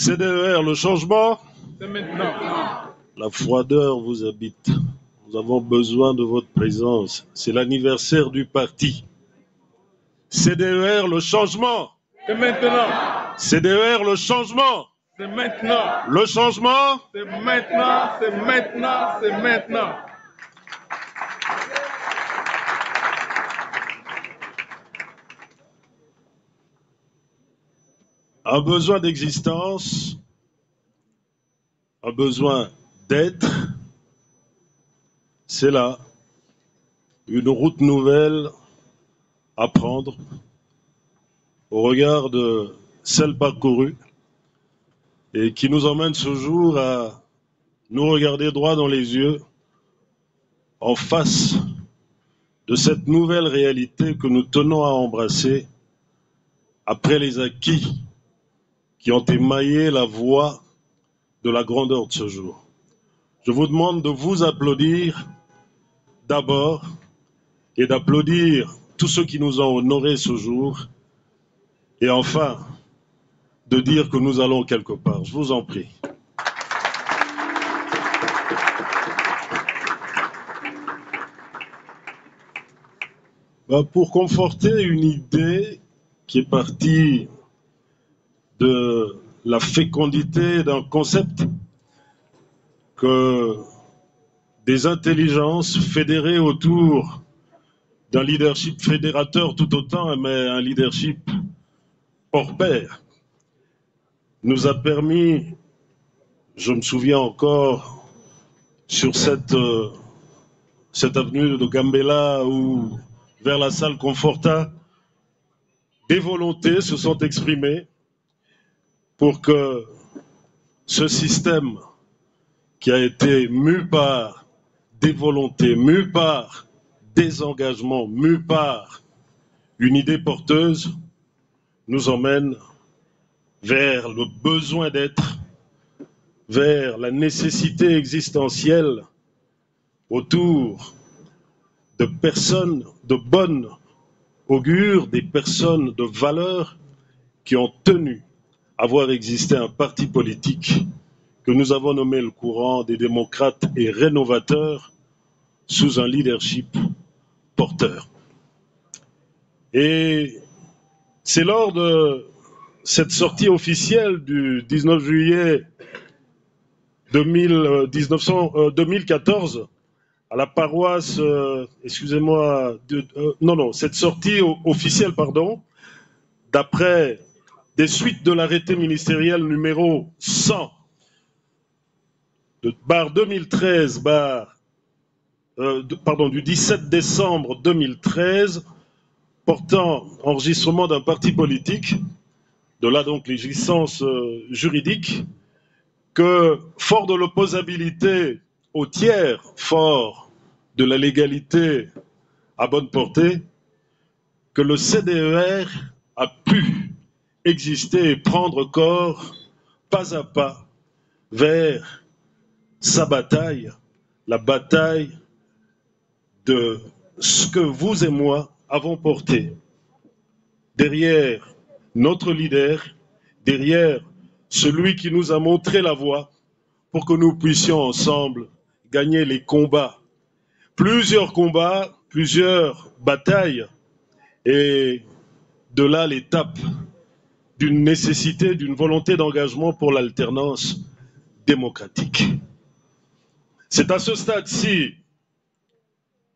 CDER, le changement, c'est maintenant. La froideur vous habite. Nous avons besoin de votre présence. C'est l'anniversaire du parti. CDER, le changement. C'est maintenant. CDER, le changement. C'est maintenant. Le changement. C'est maintenant, c'est maintenant, c'est maintenant. Un besoin d'existence, un besoin d'être, c'est là une route nouvelle à prendre au regard de celle parcourue et qui nous emmène ce jour à nous regarder droit dans les yeux en face de cette nouvelle réalité que nous tenons à embrasser après les acquis qui ont émaillé la voie de la grandeur de ce jour. Je vous demande de vous applaudir d'abord et d'applaudir tous ceux qui nous ont honorés ce jour et enfin de dire que nous allons quelque part. Je vous en prie. Pour conforter une idée qui est partie de la fécondité d'un concept que des intelligences fédérées autour d'un leadership fédérateur tout autant, mais un leadership hors pair, nous a permis, je me souviens encore sur cette avenue de Gambela ou vers la salle Conforta, des volontés se sont exprimées pour que ce système qui a été mu par des volontés, mu par des engagements, mu par une idée porteuse, nous emmène vers le besoin d'être, vers la nécessité existentielle autour de personnes de bonne augure, des personnes de valeur qui ont tenu à voir exister un parti politique que nous avons nommé le courant des démocrates et rénovateurs sous un leadership porteur. Et c'est lors de cette sortie officielle du 19 juillet 2014 à la paroisse, cette sortie officielle, d'après des suites de l'arrêté ministériel numéro 100 2013 du 17 décembre 2013 portant enregistrement d'un parti politique, de là donc les licences juridiques, que fort de l'opposabilité au tiers, fort de la légalité à bonne portée, que le CDER a pu exister et prendre corps pas à pas vers sa bataille, la bataille de ce que vous et moi avons porté. Derrière notre leader, derrière celui qui nous a montré la voie pour que nous puissions ensemble gagner les combats. Plusieurs combats, plusieurs batailles, et de là l'étape d'une nécessité, d'une volonté d'engagement pour l'alternance démocratique. C'est à ce stade-ci,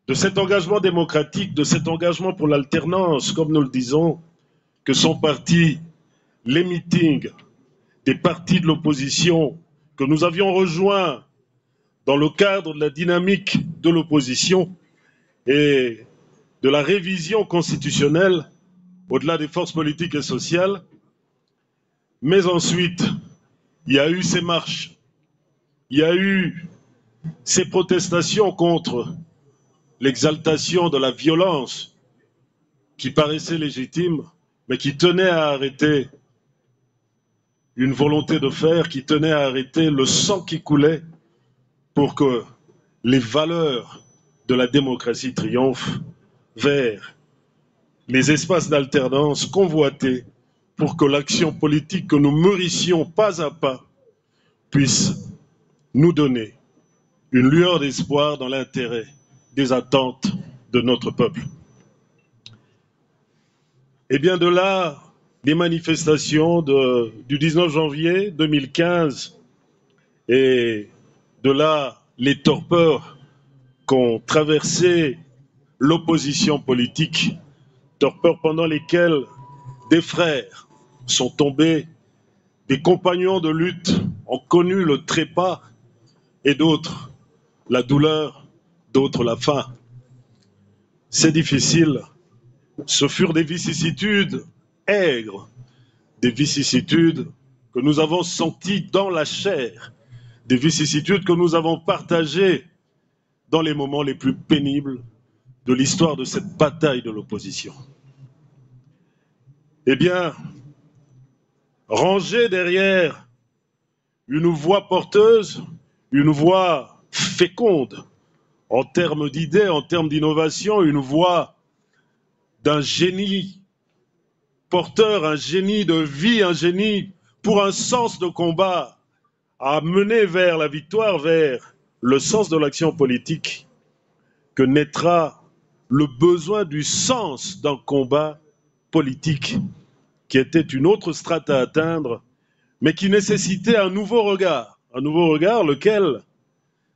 de cet engagement démocratique, de cet engagement pour l'alternance, comme nous le disons, que sont partis les meetings des partis de l'opposition que nous avions rejoints dans le cadre de la dynamique de l'opposition et de la révision constitutionnelle au-delà des forces politiques et sociales. Mais ensuite, il y a eu ces marches, il y a eu ces protestations contre l'exaltation de la violence qui paraissait légitime, mais qui tenait à arrêter une volonté de faire, qui tenait à arrêter le sang qui coulait pour que les valeurs de la démocratie triomphent vers les espaces d'alternance convoités pour que l'action politique que nous mûrissions pas à pas puisse nous donner une lueur d'espoir dans l'intérêt des attentes de notre peuple. Et bien de là, les manifestations du 19 janvier 2015 et de là, les torpeurs qu'ont traversé l'opposition politique, torpeurs pendant lesquelles des frères sont tombés, des compagnons de lutte ont connu le trépas et d'autres la douleur, d'autres la faim. C'est difficile. Ce furent des vicissitudes aigres, des vicissitudes que nous avons senties dans la chair, des vicissitudes que nous avons partagées dans les moments les plus pénibles de l'histoire de cette bataille de l'opposition. Eh bien, rangée derrière une voix porteuse, une voix féconde en termes d'idées, en termes d'innovation, une voix d'un génie porteur, un génie de vie, un génie pour un sens de combat à mener vers la victoire, vers le sens de l'action politique, que naîtra le besoin du sens d'un combat politique qui était une autre strate à atteindre, mais qui nécessitait un nouveau regard, lequel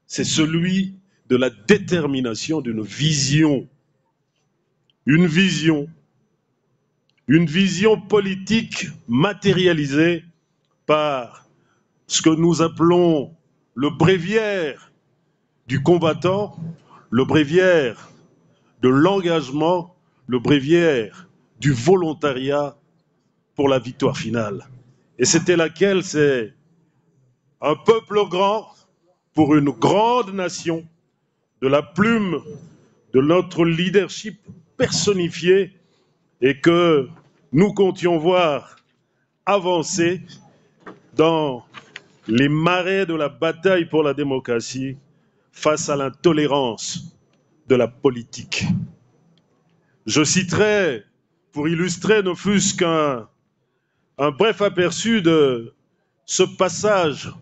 c'est celui de la détermination d'une vision, une vision politique matérialisée par ce que nous appelons le bréviaire du combattant, le bréviaire de l'engagement, le bréviaire du volontariat pour la victoire finale. Et c'était laquelle? C'est un peuple grand pour une grande nation, de la plume de notre leadership personnifié, et que nous comptions voir avancer dans les marais de la bataille pour la démocratie face à l'intolérance de la politique. Je citerai, pour illustrer ne fût-ce qu'un bref aperçu de ce passage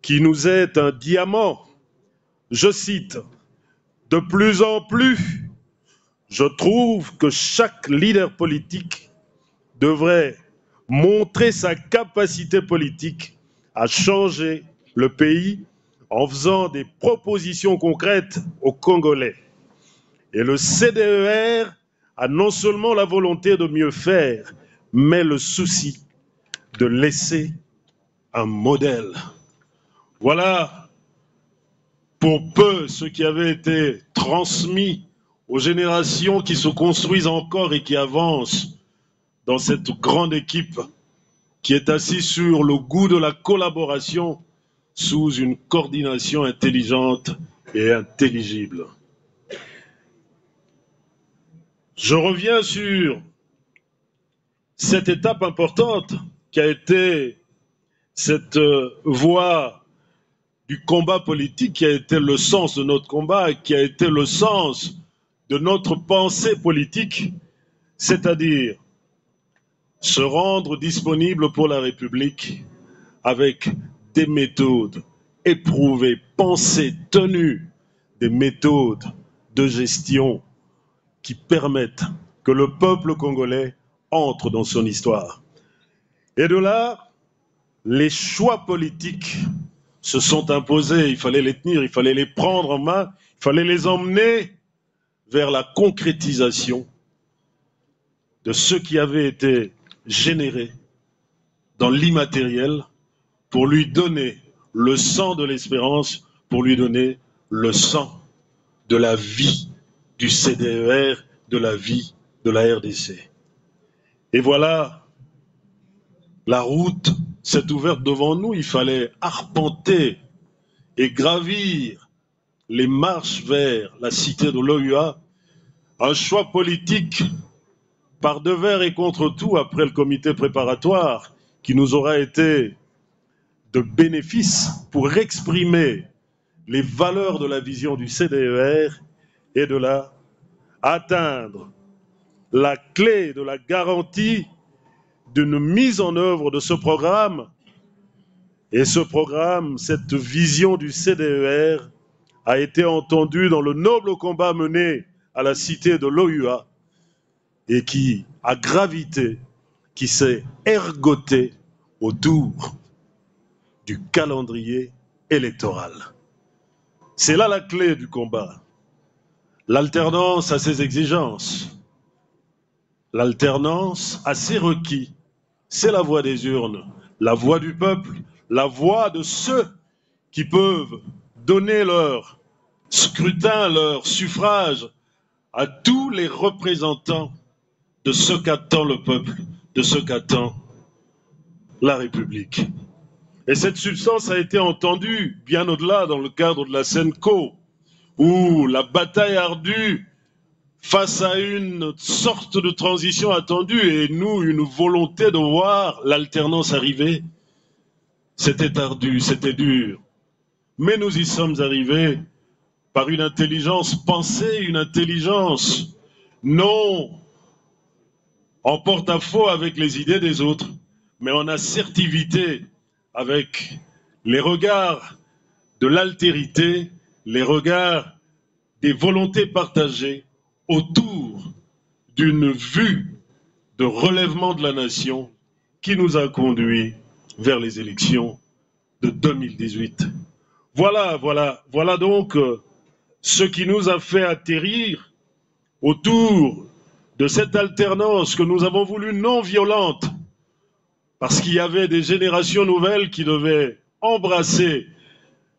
qui nous est un diamant. Je cite, « De plus en plus, je trouve que chaque leader politique devrait montrer sa capacité politique à changer le pays en faisant des propositions concrètes aux Congolais. Et le CDER a non seulement la volonté de mieux faire, mais le souci de laisser un modèle. » Voilà pour peu ce qui avait été transmis aux générations qui se construisent encore et qui avancent dans cette grande équipe qui est assise sur le goût de la collaboration sous une coordination intelligente et intelligible. Je reviens sur cette étape importante qui a été cette voie du combat politique, qui a été le sens de notre combat, qui a été le sens de notre pensée politique, c'est-à-dire se rendre disponible pour la République avec des méthodes éprouvées, pensées, tenues, des méthodes de gestion qui permettent que le peuple congolais entre dans son histoire. Et de là, les choix politiques se sont imposés, il fallait les tenir, il fallait les prendre en main, il fallait les emmener vers la concrétisation de ce qui avait été généré dans l'immatériel pour lui donner le sang de l'espérance, pour lui donner le sang de la vie du CDER, de la vie de la RDC. Et voilà, la route s'est ouverte devant nous, il fallait arpenter et gravir les marches vers la cité de l'OUA, un choix politique par devers et contre tout après le comité préparatoire qui nous aura été de bénéfice pour exprimer les valeurs de la vision du CDER et de là atteindre la clé de la garantie d'une mise en œuvre de ce programme. Et ce programme, cette vision du CDER a été entendue dans le noble combat mené à la cité de l'OUA et qui a gravité, qui s'est ergoté autour du calendrier électoral. C'est là la clé du combat. L'alternance a ses exigences. L'alternance a ses requis. C'est la voix des urnes, la voix du peuple, la voix de ceux qui peuvent donner leur scrutin, leur suffrage à tous les représentants de ce qu'attend le peuple, de ce qu'attend la République. Et cette substance a été entendue bien au-delà dans le cadre de la SENCO, où la bataille ardue face à une sorte de transition attendue et nous, une volonté de voir l'alternance arriver, c'était ardu, c'était dur. Mais nous y sommes arrivés par une intelligence pensée, une intelligence non en porte-à-faux avec les idées des autres, mais en assertivité avec les regards de l'altérité, les regards des volontés partagées autour d'une vue de relèvement de la nation qui nous a conduits vers les élections de 2018. Voilà donc ce qui nous a fait atterrir autour de cette alternance que nous avons voulu non violente, parce qu'il y avait des générations nouvelles qui devaient embrasser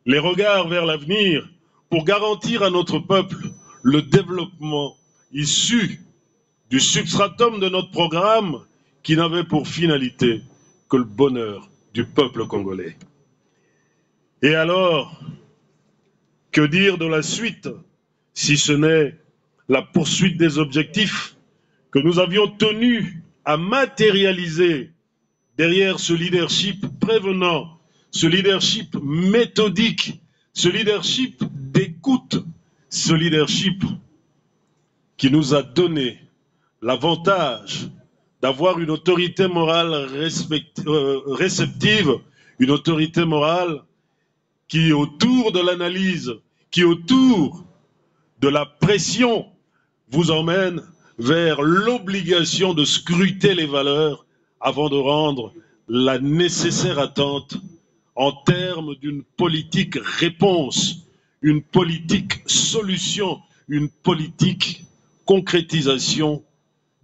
les regards vers l'avenir pour garantir à notre peuple le développement issu du substratum de notre programme qui n'avait pour finalité que le bonheur du peuple congolais. Et alors, que dire de la suite, si ce n'est la poursuite des objectifs que nous avions tenu à matérialiser derrière ce leadership prévenant, ce leadership méthodique, ce leadership d'écoute, ce leadership qui nous a donné l'avantage d'avoir une autorité morale réceptive, une autorité morale qui, autour de l'analyse, qui, autour de la pression, vous emmène vers l'obligation de scruter les valeurs avant de rendre la nécessaire attente en termes d'une politique réponse, une politique solution, une politique concrétisation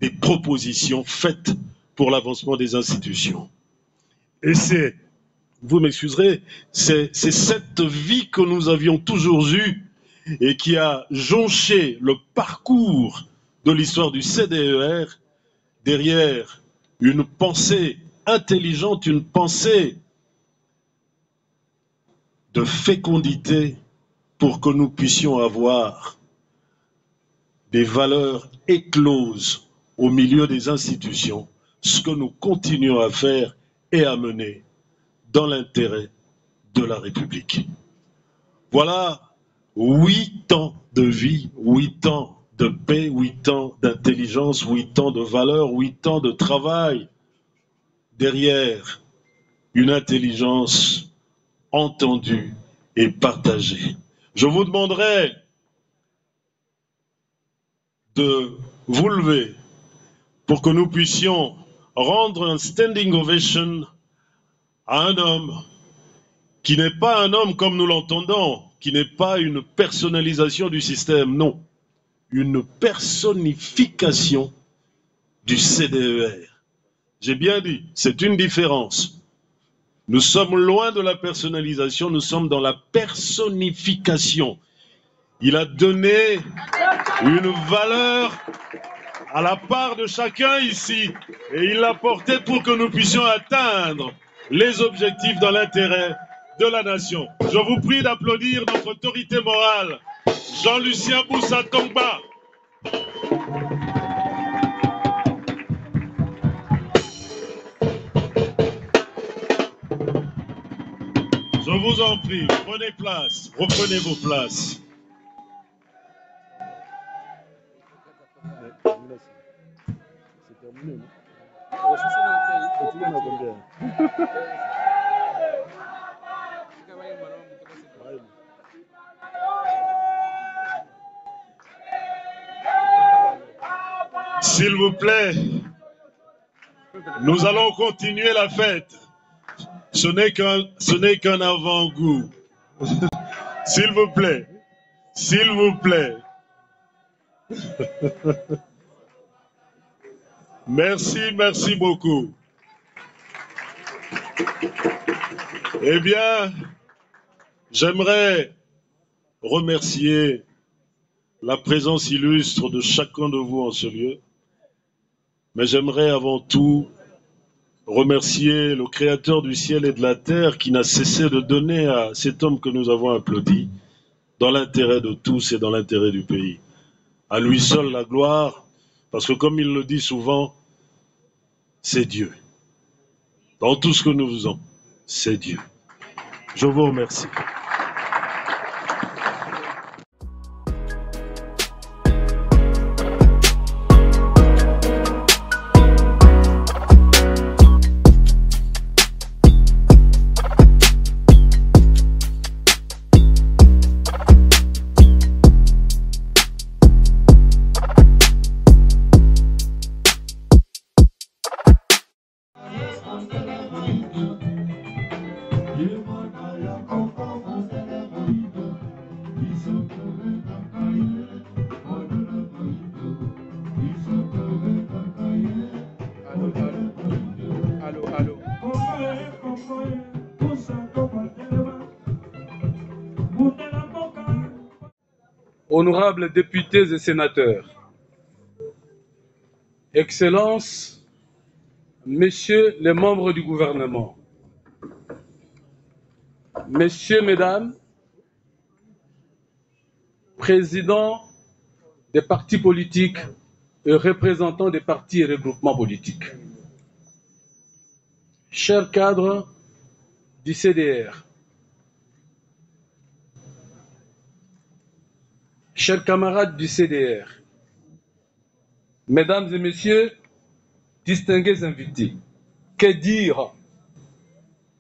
des propositions faites pour l'avancement des institutions. Et c'est, vous m'excuserez, c'est cette vie que nous avions toujours eue et qui a jonché le parcours de l'histoire du CDER derrière une pensée intelligente, une pensée de fécondité pour que nous puissions avoir des valeurs écloses au milieu des institutions, ce que nous continuons à faire et à mener dans l'intérêt de la République. Voilà 8 ans de vie, 8 ans de paix, 8 ans d'intelligence, 8 ans de valeur, 8 ans de travail derrière une intelligence entendue et partagée. Je vous demanderai de vous lever pour que nous puissions rendre un standing ovation à un homme qui n'est pas un homme comme nous l'entendons, qui n'est pas une personnalisation du système, non, une personnification du CDER. J'ai bien dit, c'est une différence. Nous sommes loin de la personnalisation, nous sommes dans la personnification. Il a donné une valeur à la part de chacun ici et il l'a porté pour que nous puissions atteindre les objectifs dans l'intérêt de la nation. Je vous prie d'applaudir notre autorité morale, Jean-Lucien Boussa Tongba. Je vous en prie, prenez place, reprenez vos places. S'il vous plaît, nous allons continuer la fête. Ce n'est qu'un avant-goût. S'il vous plaît, s'il vous plaît. Merci, merci beaucoup. Eh bien, j'aimerais remercier la présence illustre de chacun de vous en ce lieu, mais j'aimerais avant tout remercier le Créateur du ciel et de la terre qui n'a cessé de donner à cet homme que nous avons applaudi dans l'intérêt de tous et dans l'intérêt du pays. À lui seul la gloire, parce que comme il le dit souvent, c'est Dieu. Dans tout ce que nous faisons, c'est Dieu. Je vous remercie. You want honorables députés et sénateurs, Excellences, Messieurs les membres du gouvernement, Messieurs, Mesdames, présidents des partis politiques et représentants des partis et regroupements politiques, chers cadres du CDR, chers camarades du CDR, Mesdames et Messieurs, distingués invités, que dire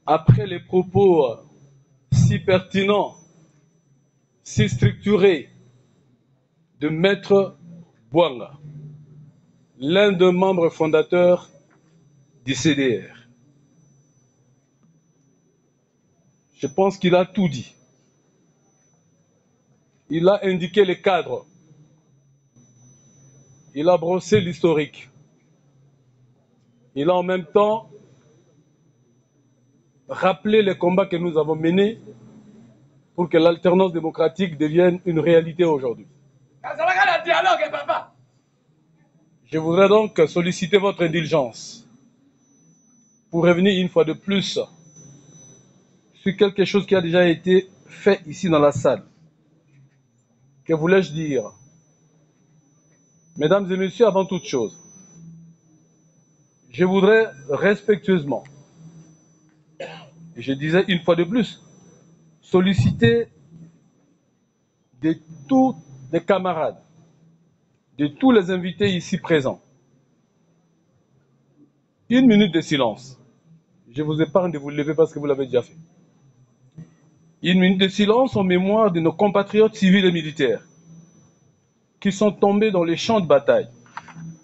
après les propos si pertinents, si structurés de Maître Bouanga, l'un des membres fondateurs du CDR. Je pense qu'il a tout dit. Il a indiqué les cadres. Il a brossé l'historique. Il a en même temps rappelé les combats que nous avons menés pour que l'alternance démocratique devienne une réalité aujourd'hui. Je voudrais donc solliciter votre indulgence pour revenir une fois de plus sur quelque chose qui a déjà été fait ici dans la salle. Que voulais-je dire? Mesdames et messieurs, avant toute chose, je voudrais respectueusement, et je disais une fois de plus, solliciter de tous les camarades, de tous les invités ici présents, une minute de silence. Je vous épargne de vous lever parce que vous l'avez déjà fait. Une minute de silence en mémoire de nos compatriotes civils et militaires qui sont tombés dans les champs de bataille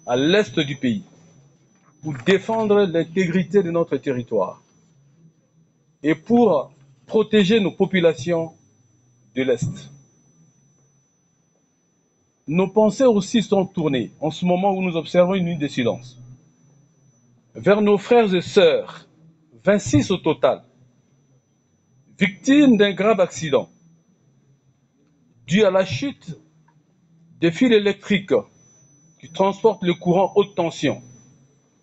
à l'est du pays pour défendre l'intégrité de notre territoire et pour protéger nos populations de l'Est. Nos pensées aussi sont tournées, en ce moment où nous observons une minute de silence, vers nos frères et sœurs, 26 au total, victimes d'un grave accident dû à la chute des fils électriques qui transportent le courant haute tension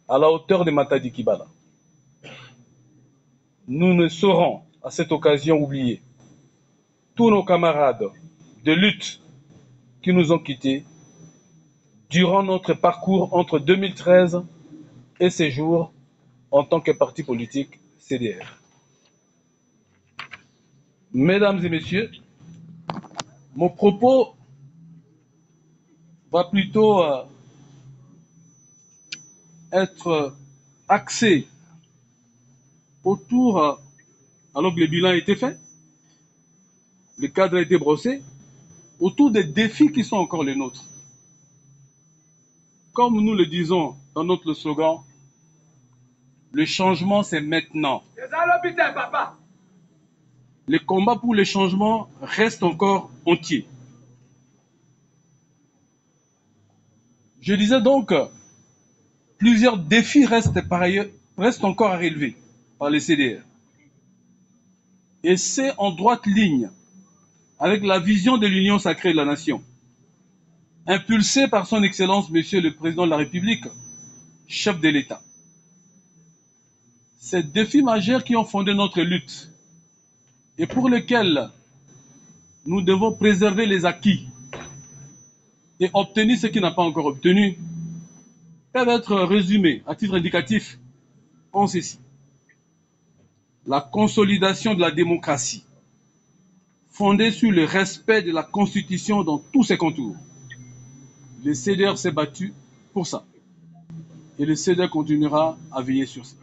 à la hauteur de Matadi-Kibala. Nous ne saurons à cette occasion oublier tous nos camarades de lutte qui nous ont quittés durant notre parcours entre 2013 et ces jours en tant que parti politique CDR. Mesdames et messieurs, mon propos va plutôt être axé autour, alors que le bilan a été fait, le cadre a été brossé, autour des défis qui sont encore les nôtres. Comme nous le disons dans notre slogan, le changement c'est maintenant. Le combat pour le changement reste encore entier. Je disais donc, plusieurs défis restent encore à relever par les CDR. Et c'est en droite ligne avec la vision de l'Union sacrée de la nation, impulsée par son Excellence, Monsieur le Président de la République, chef de l'État. Ces défis majeurs qui ont fondé notre lutte et pour lesquels nous devons préserver les acquis et obtenir ce qui n'a pas encore obtenu, peuvent être résumés à titre indicatif en ceci. La consolidation de la démocratie, fondée sur le respect de la Constitution dans tous ses contours. Le CDR s'est battu pour ça. Et le CDR continuera à veiller sur ça.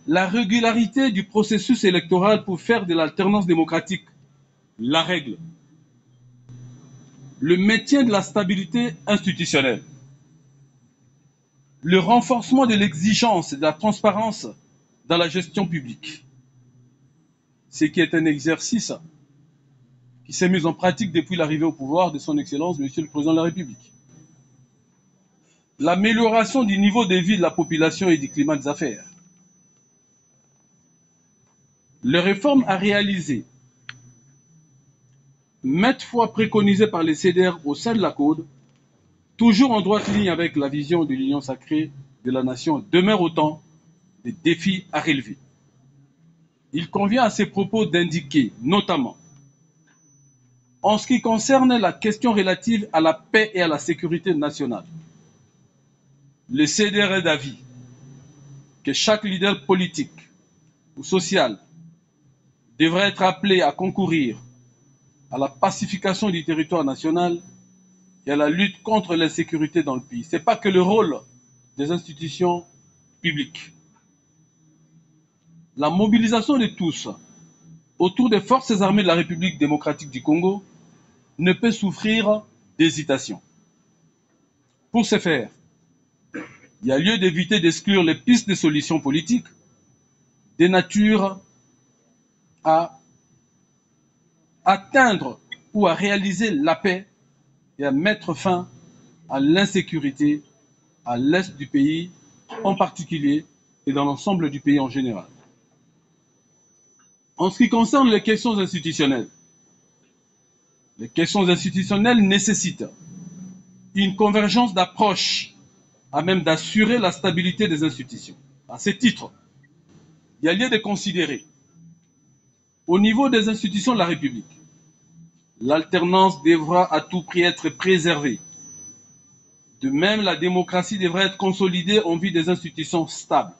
La régularité du processus électoral pour faire de l'alternance démocratique la règle. Le maintien de la stabilité institutionnelle. Le renforcement de l'exigence et de la transparence dans la gestion publique. Ce qui est un exercice qui s'est mis en pratique depuis l'arrivée au pouvoir de son Excellence, Monsieur le Président de la République. L'amélioration du niveau de vie de la population et du climat des affaires. Les réformes à réaliser. maintes fois préconisé par les CDR au sein de la CODE, toujours en droite ligne avec la vision de l'union sacrée de la nation, demeure autant des défis à relever. Il convient à ces propos d'indiquer, notamment, en ce qui concerne la question relative à la paix et à la sécurité nationale, le CDR est d'avis que chaque leader politique ou social devrait être appelé à concourir à la pacification du territoire national et à la lutte contre l'insécurité dans le pays. Ce n'est pas que le rôle des institutions publiques. La mobilisation de tous autour des forces armées de la République démocratique du Congo ne peut souffrir d'hésitation. Pour ce faire, il y a lieu d'éviter d'exclure les pistes de solutions politiques de nature à atteindre ou à réaliser la paix et à mettre fin à l'insécurité à l'est du pays en particulier et dans l'ensemble du pays en général. En ce qui concerne les questions institutionnelles nécessitent une convergence d'approches à même d'assurer la stabilité des institutions. À ce titre, il y a lieu de considérer, au niveau des institutions de la République, l'alternance devra à tout prix être préservée. De même, la démocratie devra être consolidée en vue des institutions stables.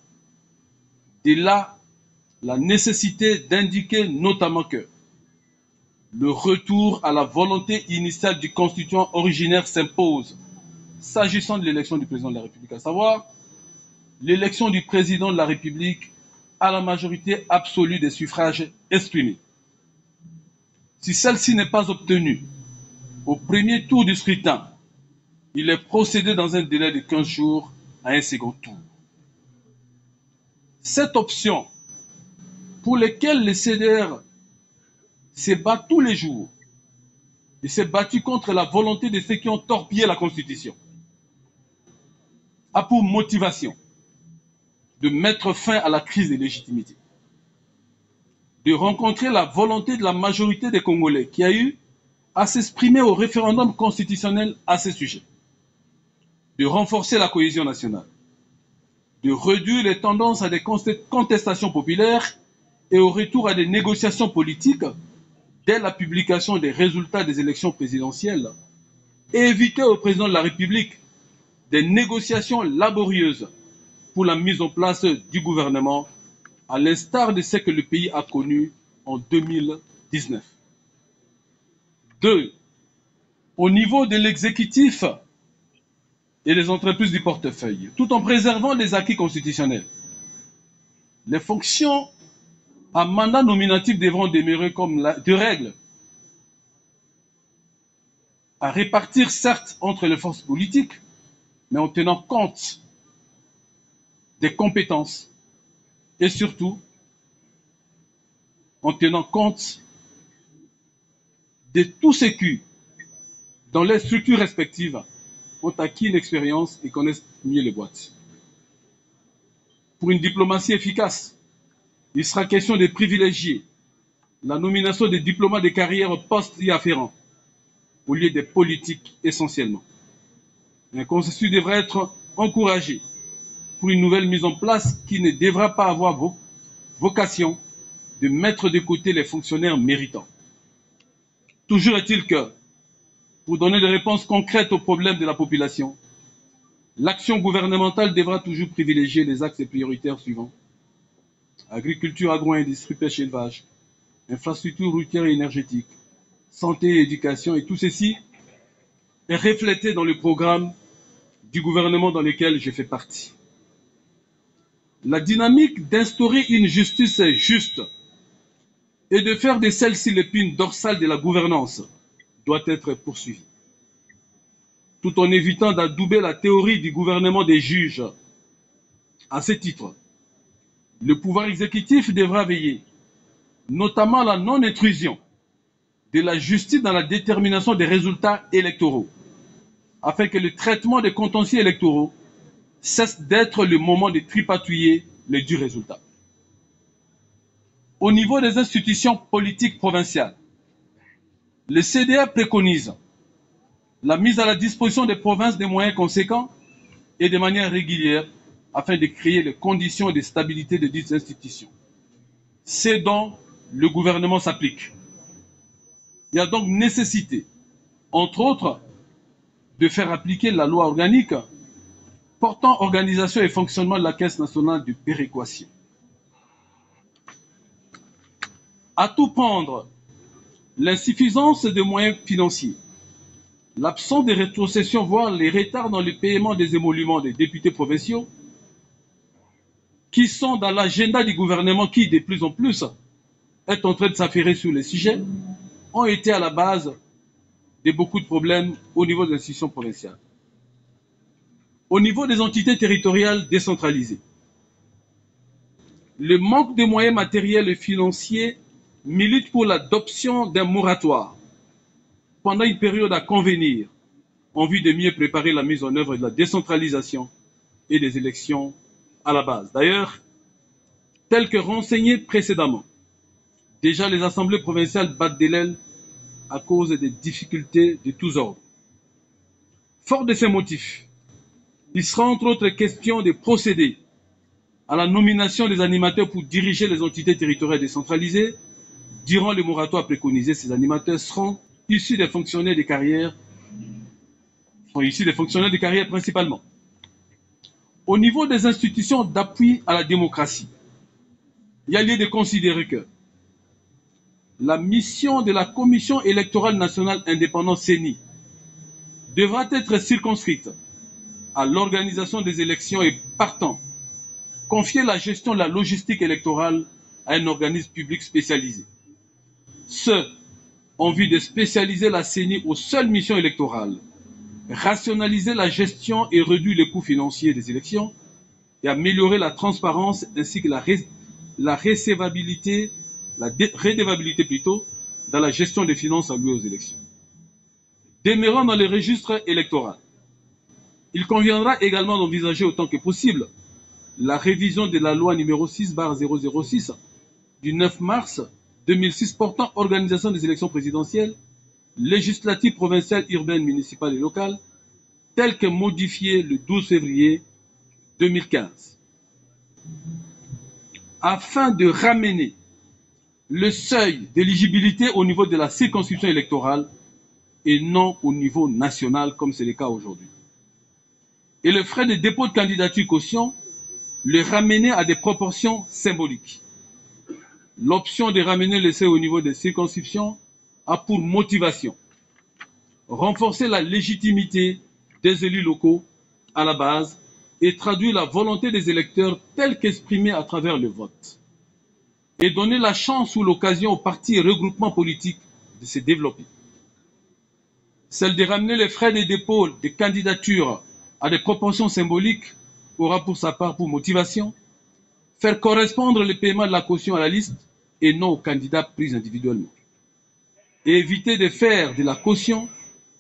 Et là, la nécessité d'indiquer notamment que le retour à la volonté initiale du constituant originaire s'impose s'agissant de l'élection du président de la République, à savoir l'élection du président de la République à la majorité absolue des suffrages exprimés. Si celle-ci n'est pas obtenue au premier tour du scrutin, il est procédé dans un délai de 15 jours à un second tour. Cette option, pour laquelle le CDR se bat tous les jours et s'est battu contre la volonté de ceux qui ont torpillé la Constitution, a pour motivation de mettre fin à la crise de légitimité, de rencontrer la volonté de la majorité des Congolais qui a eu à s'exprimer au référendum constitutionnel à ce sujet, de renforcer la cohésion nationale, de réduire les tendances à des contestations populaires et au retour à des négociations politiques dès la publication des résultats des élections présidentielles et éviter au président de la République des négociations laborieuses pour la mise en place du gouvernement, à l'instar de ce que le pays a connu en 2019. 2. Au niveau de l'exécutif et des entreprises du portefeuille, tout en préservant les acquis constitutionnels, les fonctions à mandat nominatif devront demeurer comme de règle à répartir certes entre les forces politiques, mais en tenant compte des compétences et surtout en tenant compte de tous ceux qui, dans les structures respectives, ont acquis une expérience et connaissent mieux les boîtes. Pour une diplomatie efficace, il sera question de privilégier la nomination des diplomates de carrière postes y afférents au lieu des politiques essentiellement. Un consensus devrait être encouragé pour une nouvelle mise en place qui ne devra pas avoir vocation de mettre de côté les fonctionnaires méritants. Toujours est-il que, pour donner des réponses concrètes aux problèmes de la population, l'action gouvernementale devra toujours privilégier les axes prioritaires suivants: agriculture, agro-industrie, pêche, élevage, infrastructures routières et énergétiques, santé et éducation, et tout ceci est reflété dans le programme du gouvernement dans lequel je fais partie. La dynamique d'instaurer une justice juste et de faire de celle-ci l'épine dorsale de la gouvernance doit être poursuivie, tout en évitant d'adouber la théorie du gouvernement des juges. À ce titre, le pouvoir exécutif devra veiller, notamment à la non-intrusion de la justice dans la détermination des résultats électoraux, afin que le traitement des contentieux électoraux cesse d'être le moment de tripatouiller les durs résultats. Au niveau des institutions politiques provinciales, Le CDR préconise la mise à la disposition des provinces des moyens conséquents et de manière régulière afin de créer les conditions de stabilité de dites institutions. C'est dont le gouvernement s'applique. Il y a donc nécessité, entre autres, de faire appliquer la loi organique portant organisation et fonctionnement de la Caisse nationale de péréquation. À tout prendre, l'insuffisance des moyens financiers, l'absence de rétrocession, voire les retards dans le paiement des émoluments des députés provinciaux, qui sont dans l'agenda du gouvernement qui, de plus en plus, est en train de s'affairer sur les sujets, ont été à la base de beaucoup de problèmes au niveau des institutions provinciales. Au niveau des entités territoriales décentralisées, le manque de moyens matériels et financiers milite pour l'adoption d'un moratoire pendant une période à convenir en vue de mieux préparer la mise en œuvre de la décentralisation et des élections à la base. D'ailleurs, tel que renseigné précédemment, déjà les assemblées provinciales battent de l'aile à cause des difficultés de tous ordres. Fort de ces motifs, il sera entre autres question de procéder à la nomination des animateurs pour diriger les entités territoriales décentralisées. Durant le moratoire préconisé, ces animateurs seront issus des fonctionnaires de carrière, principalement. Au niveau des institutions d'appui à la démocratie, il y a lieu de considérer que la mission de la Commission électorale nationale indépendante CENI devra être circonscrite à l'organisation des élections et, partant, confier la gestion de la logistique électorale à un organisme public spécialisé. Ce, en vue de spécialiser la CENI aux seules missions électorales, rationaliser la gestion et réduire les coûts financiers des élections et améliorer la transparence ainsi que la redevabilité plutôt dans la gestion des finances allouées aux élections. Demeurant dans les registres électoraux, il conviendra également d'envisager autant que possible la révision de la loi numéro 6/006 du 9 mars 2006 portant organisation des élections présidentielles, législatives, provinciales, urbaines, municipales et locales, telle que modifiée le 12 février 2015, afin de ramener le seuil d'éligibilité au niveau de la circonscription électorale et non au niveau national comme c'est le cas aujourd'hui. Et le frais de dépôt de candidature caution, le ramener à des proportions symboliques. L'option de ramener le seuil au niveau des circonscriptions a pour motivation renforcer la légitimité des élus locaux à la base et traduire la volonté des électeurs telle qu'exprimée à travers le vote, et donner la chance ou l'occasion aux partis et regroupements politiques de se développer. Celle de ramener les frais de dépôt de candidature à des proportions symboliques aura pour sa part pour motivation faire correspondre le paiement de la caution à la liste et non aux candidats pris individuellement, et éviter de faire de la caution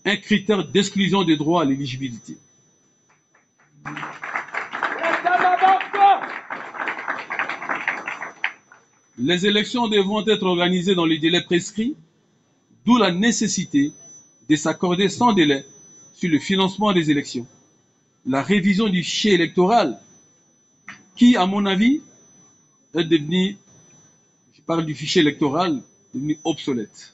un critère d'exclusion des droits à l'éligibilité. Les élections devront être organisées dans les délais prescrits, d'où la nécessité de s'accorder sans délai sur le financement des élections, la révision du fichier électoral qui, à mon avis, est devenu, je parle du fichier électoral, devenu obsolète.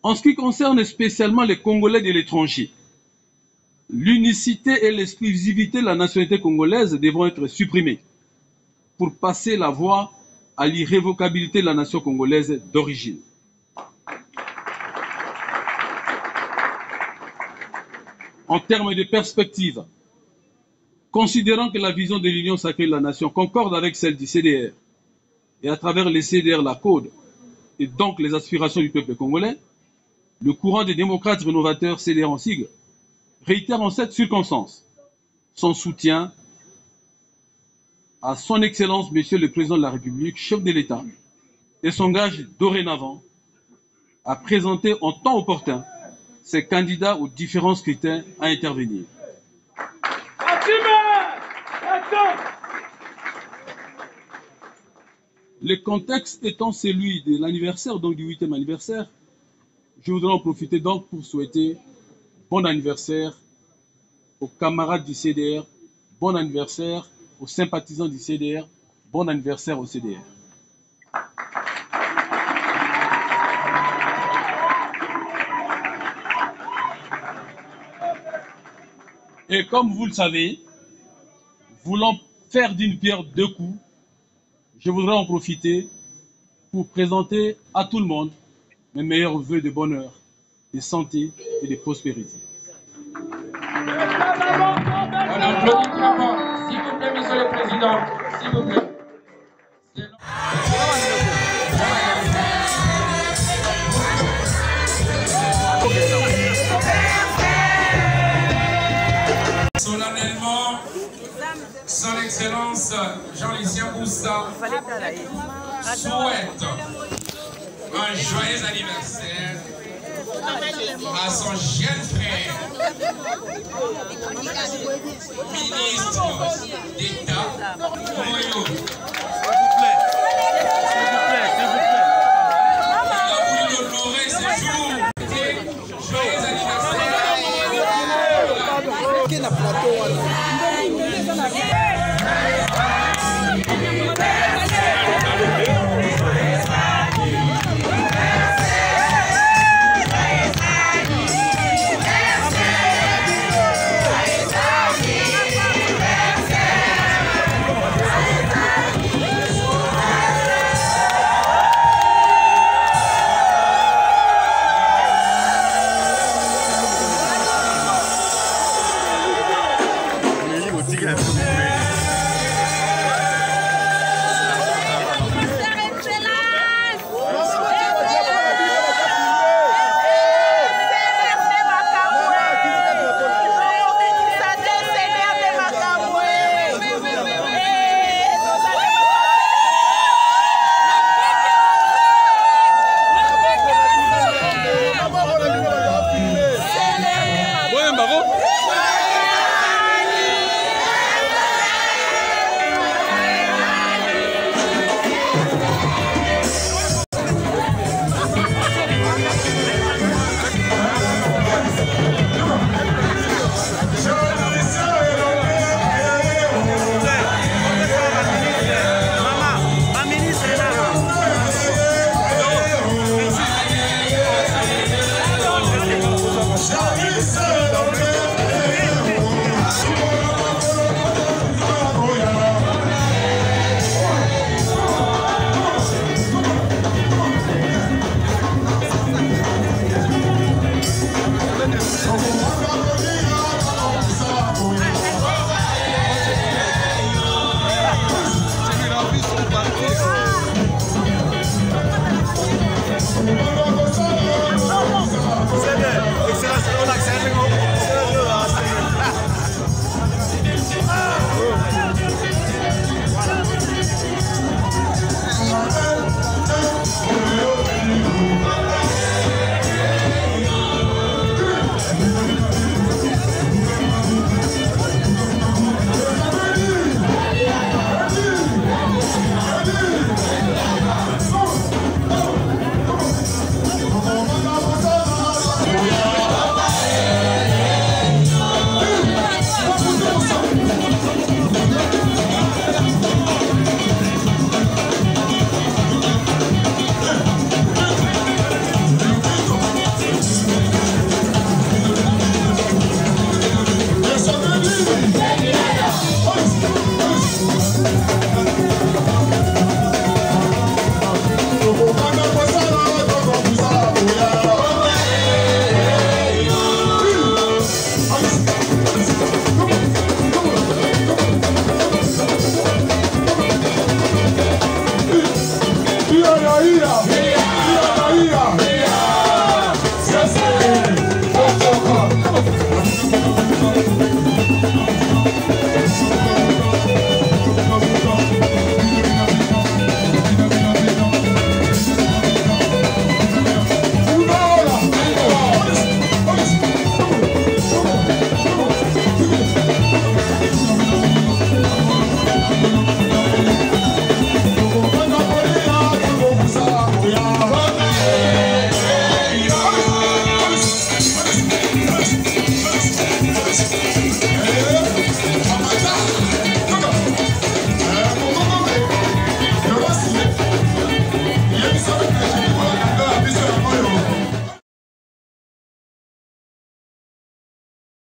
En ce qui concerne spécialement les Congolais de l'étranger, l'unicité et l'exclusivité de la nationalité congolaise devront être supprimées pour passer la voie à l'irrévocabilité de la nation congolaise d'origine. En termes de perspective, considérant que la vision de l'Union sacrée de la nation concorde avec celle du CDR, et à travers les CDR, la CODE, et donc les aspirations du peuple congolais, le courant des démocrates rénovateurs CDR en sigle réitère en cette circonstance son soutien à son Excellence, Monsieur le Président de la République, chef de l'État, et s'engage dorénavant à présenter en temps opportun ses candidats aux différents scrutins à intervenir. Le contexte étant celui de l'anniversaire, donc du 8e anniversaire, Je voudrais en profiter donc pour souhaiter bon anniversaire aux camarades du CDR, bon anniversaire aux sympathisants du CDR, bon anniversaire au CDR. Et comme vous le savez, voulant faire d'une pierre deux coups, je voudrais en profiter pour présenter à tout le monde mes meilleurs vœux de bonheur, de santé et de prospérité. On applaudit très fort. S'il vous plaît, monsieur le président, s'il vous plaît. Solennellement, son Excellence Jean-Lucien Boussa souhaite un joyeux anniversaire à son jeune frère, ministre d'État, Moyo